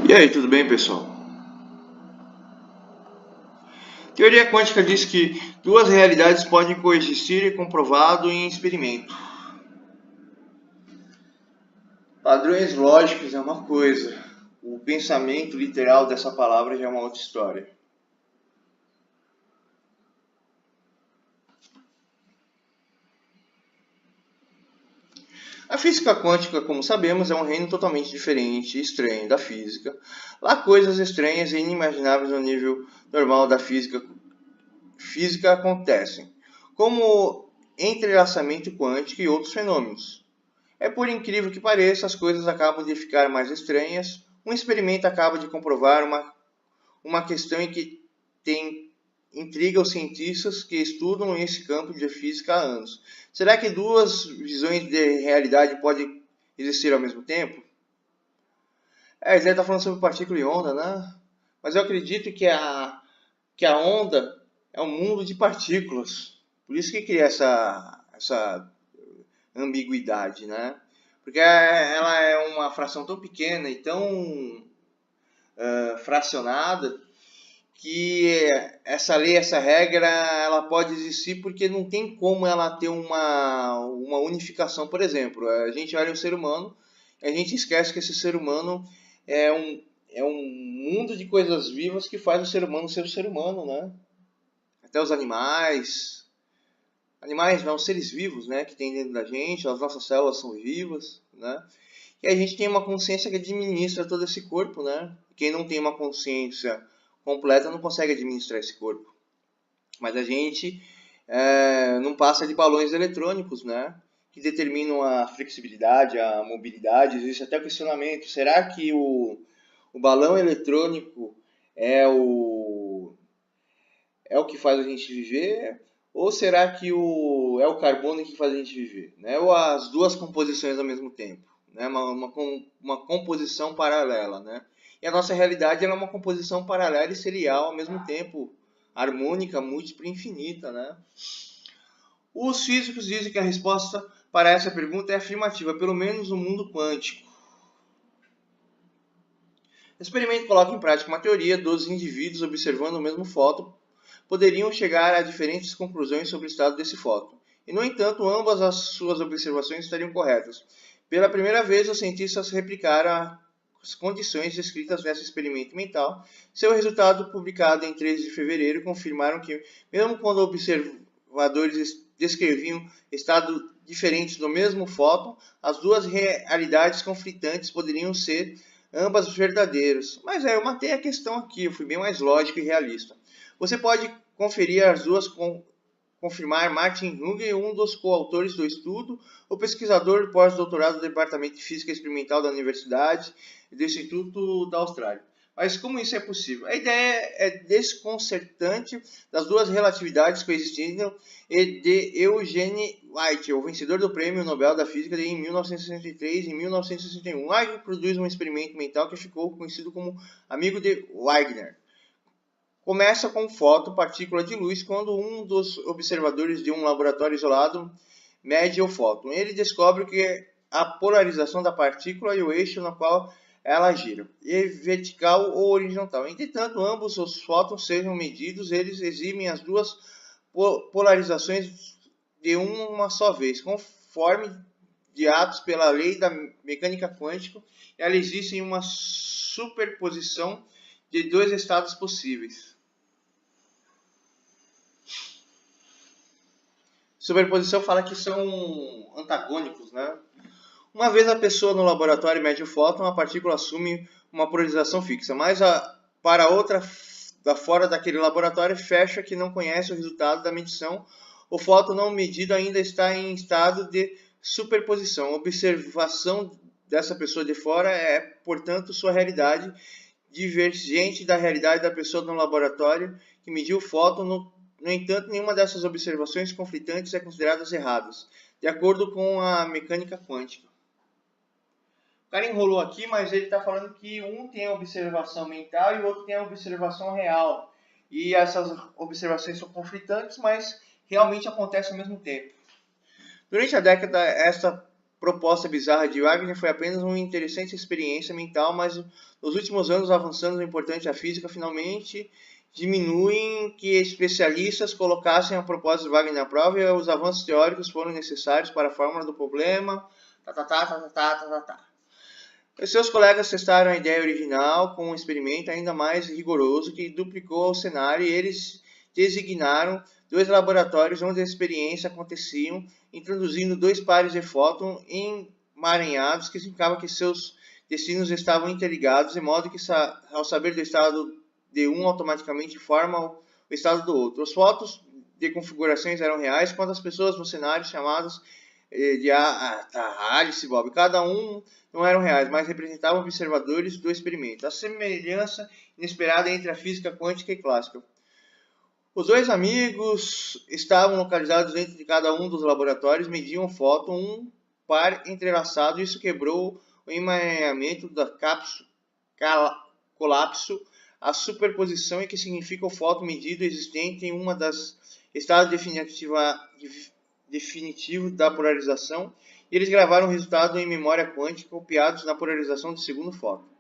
E aí, tudo bem, pessoal? Teoria quântica diz que duas realidades podem coexistir e comprovado em experimento. Padrões lógicos é uma coisa, o pensamento literal dessa palavra já é uma outra história. A física quântica, como sabemos, é um reino totalmente diferente e estranho da física. Lá coisas estranhas e inimagináveis no nível normal da física acontecem, como entrelaçamento quântico e outros fenômenos. É por incrível que pareça, as coisas acabam de ficar mais estranhas. Um experimento acaba de comprovar uma questão em que intriga os cientistas que estudam esse campo de física há anos. Será que duas visões de realidade podem existir ao mesmo tempo? Ele está falando sobre partícula e onda, né? Mas eu acredito que a onda é um mundo de partículas. Por isso que cria essa ambiguidade, né? Porque ela é uma fração tão pequena e tão fracionada que essa lei, essa regra, ela pode existir porque não tem como ela ter uma unificação. Por exemplo, a gente olha o ser humano, a gente esquece que esse ser humano é um mundo de coisas vivas que faz o ser humano ser o ser humano, né? Até os animais, não, seres vivos, né, que tem dentro da gente, as nossas células são vivas, né? E a gente tem uma consciência que administra todo esse corpo, né? Quem não tem uma consciência completa não consegue administrar esse corpo. Mas a gente não passa de balões eletrônicos, né? Que determinam a flexibilidade, a mobilidade. Existe até o questionamento: será que o balão eletrônico é o que faz a gente viver? Ou será que é o carbono que faz a gente viver? Né? Ou as duas composições ao mesmo tempo? Né? Uma composição paralela. Né? E a nossa realidade é uma composição paralela e serial ao mesmo tempo, harmônica, múltipla e infinita. Né? Os físicos dizem que a resposta para essa pergunta é afirmativa, pelo menos no mundo quântico. O experimento coloca em prática uma teoria dos indivíduos observando o mesmo fóton poderiam chegar a diferentes conclusões sobre o estado desse fóton. E, no entanto, ambas as suas observações estariam corretas. Pela primeira vez, os cientistas replicaram as condições descritas nesse experimento mental. Seu resultado, publicado em 13 de fevereiro, confirmaram que, mesmo quando observadores descreviam estados diferentes do mesmo fóton, as duas realidades conflitantes poderiam ser ambas verdadeiras. Mas eu matei a questão aqui, eu fui bem mais lógico e realista. Você pode conferir as duas confirmar Martin Hunger, um dos coautores do estudo, o pesquisador pós-doutorado do Departamento de Física Experimental da Universidade e do Instituto da Austrália. Mas como isso é possível? A ideia é desconcertante das duas relatividades coexistindo e de Eugene White, o vencedor do Prêmio Nobel da Física em 1963 e 1961. White produz um experimento mental que ficou conhecido como amigo de Wagner. Começa com fóton, partícula de luz, quando um dos observadores de um laboratório isolado mede o fóton. Ele descobre que a polarização da partícula e o eixo no qual ela gira, é vertical ou horizontal. Entretanto, ambos os fótons sejam medidos, eles exibem as duas polarizações de uma só vez, conforme guiados pela lei da mecânica quântica. Ela existe em uma superposição de dois estados possíveis. Superposição fala que são antagônicos, né? Uma vez a pessoa no laboratório mede o fóton, a partícula assume uma polarização fixa, mas para outra fora daquele laboratório fecha que não conhece o resultado da medição. O fóton não medido ainda está em estado de superposição. A observação dessa pessoa de fora é, portanto, sua realidade divergente da realidade da pessoa no laboratório que mediu o fóton. No entanto, nenhuma dessas observações conflitantes é considerada errada, de acordo com a mecânica quântica. O cara enrolou aqui, mas ele está falando que um tem a observação mental e o outro tem a observação real. E essas observações são conflitantes, mas realmente acontecem ao mesmo tempo. Durante a década, esta proposta bizarra de Wagner foi apenas uma interessante experiência mental, mas nos últimos anos, avançando no importante da física, finalmente diminuem que especialistas colocassem a proposta de Wagner na prova, e os avanços teóricos foram necessários para a fórmula do problema. E seus colegas testaram a ideia original com um experimento ainda mais rigoroso que duplicou o cenário, e eles designaram 2 laboratórios onde a experiência acontecia, introduzindo 2 pares de fótons emaranhados, que significava que seus destinos estavam interligados, de modo que, ao saber do estado de um, automaticamente forma o estado do outro. Os fótons de configurações eram reais, quando as pessoas no cenário chamadas de Alice Bob, cada um não eram reais, mas representavam observadores do experimento. A semelhança inesperada entre a física quântica e clássica. Os 2 amigos estavam localizados dentro de cada um dos laboratórios, mediam o fóton, um par entrelaçado. Isso quebrou o emaranhamento da cápsula, colapso, a superposição, que significa o fóton medido existente em uma das estados definitivo da polarização. E eles gravaram o resultado em memória quântica, copiados na polarização do segundo fóton.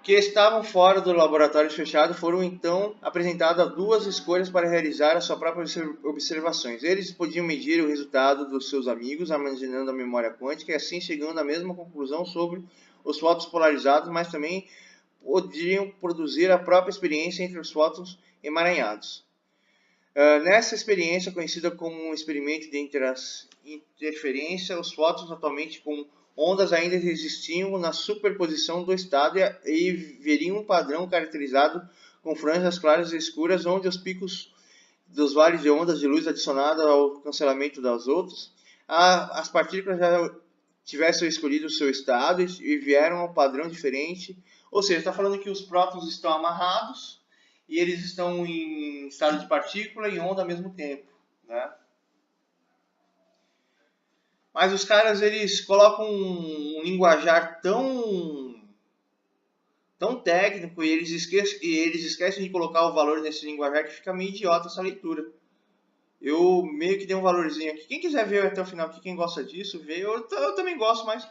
Que estavam fora do laboratório fechado foram então apresentadas 2 escolhas para realizar a sua própria observações. Eles podiam medir o resultado dos seus amigos, armazenando a memória quântica, e assim chegando à mesma conclusão sobre os fótons polarizados, mas também poderiam produzir a própria experiência entre os fótons emaranhados. Nessa experiência, conhecida como um experimento de interferência, os fótons atualmente com ondas ainda existiam na superposição do estado e veriam um padrão caracterizado com franjas claras e escuras, onde os picos dos vales de ondas de luz adicionados ao cancelamento das outras, as partículas já tivessem escolhido o seu estado e vieram a um padrão diferente. Ou seja, está falando que os prótons estão amarrados e eles estão em estado de partícula e onda ao mesmo tempo, né? Mas os caras, eles colocam um linguajar tão técnico, e eles esquecem de colocar o valor nesse linguajar, que fica meio idiota essa leitura. Eu meio que dei um valorzinho aqui. Quem quiser ver até o final, quem gosta disso, vê. Eu também gosto, mas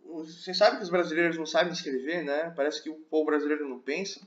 você sabe que os brasileiros não sabem escrever, né? Parece que o povo brasileiro não pensa.